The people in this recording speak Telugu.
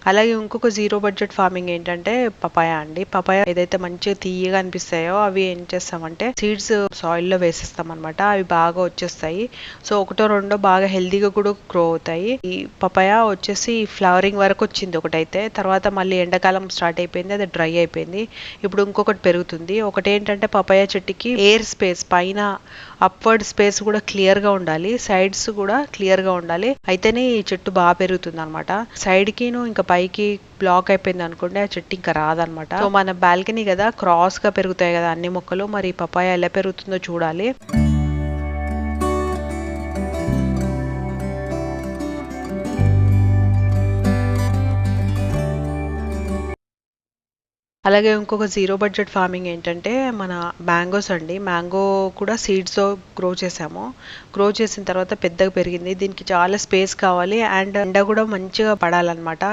అలాగే ఇంకొక జీరో బడ్జెట్ ఫార్మింగ్ ఏంటంటే పపాయ అండి. పపాయ ఏదైతే మంచిగా తీయగా అనిపిస్తాయో అవి ఏం చేస్తామంటే సీడ్స్ సాయిల్ లో వేసేస్తాం అనమాట. అవి బాగా వచ్చేస్తాయి. సో ఒకటో రెండో బాగా హెల్దీగా కూడా గ్రో అవుతాయి. ఈ పపాయ వచ్చేసి ఫ్లవరింగ్ వరకు వచ్చింది ఒకటైతే, తర్వాత మళ్ళీ ఎండాకాలం స్టార్ట్ అయిపోయింది, అది డ్రై అయిపోయింది. ఇప్పుడు ఇంకొకటి పెరుగుతుంది. ఒకటి ఏంటంటే పపాయ చెట్టుకి ఎయిర్ స్పేస్ పైన అప్వర్డ్ స్పేస్ కూడా క్లియర్ గా ఉండాలి, సైడ్స్ కూడా క్లియర్ గా ఉండాలి, అయితేనే ఈ చెట్టు బాగా పెరుగుతుంది అనమాట. సైడ్ కిను ఇంకా పైకి బ్లాక్ అయిపోయింది అనుకోండి, ఆ చెట్టు ఇంకా రాదనమాట. సో మన బాల్కనీ కదా, క్రాస్ గా పెరుగుతాయి కదా అన్ని మొక్కలు, మరి పపాయ ఎలా పెరుగుతుందో చూడాలి. అలాగే ఇంకొక జీరో బడ్జెట్ ఫార్మింగ్ ఏంటంటే మన మ్యాంగోస్ అండి. మ్యాంగో కూడా సీడ్స్తో గ్రో చేసాము. గ్రో చేసిన తర్వాత పెద్దగా పెరిగింది. దీనికి చాలా స్పేస్ కావాలి అండ్ ఎండ కూడా మంచిగా పడాలన్నమాట.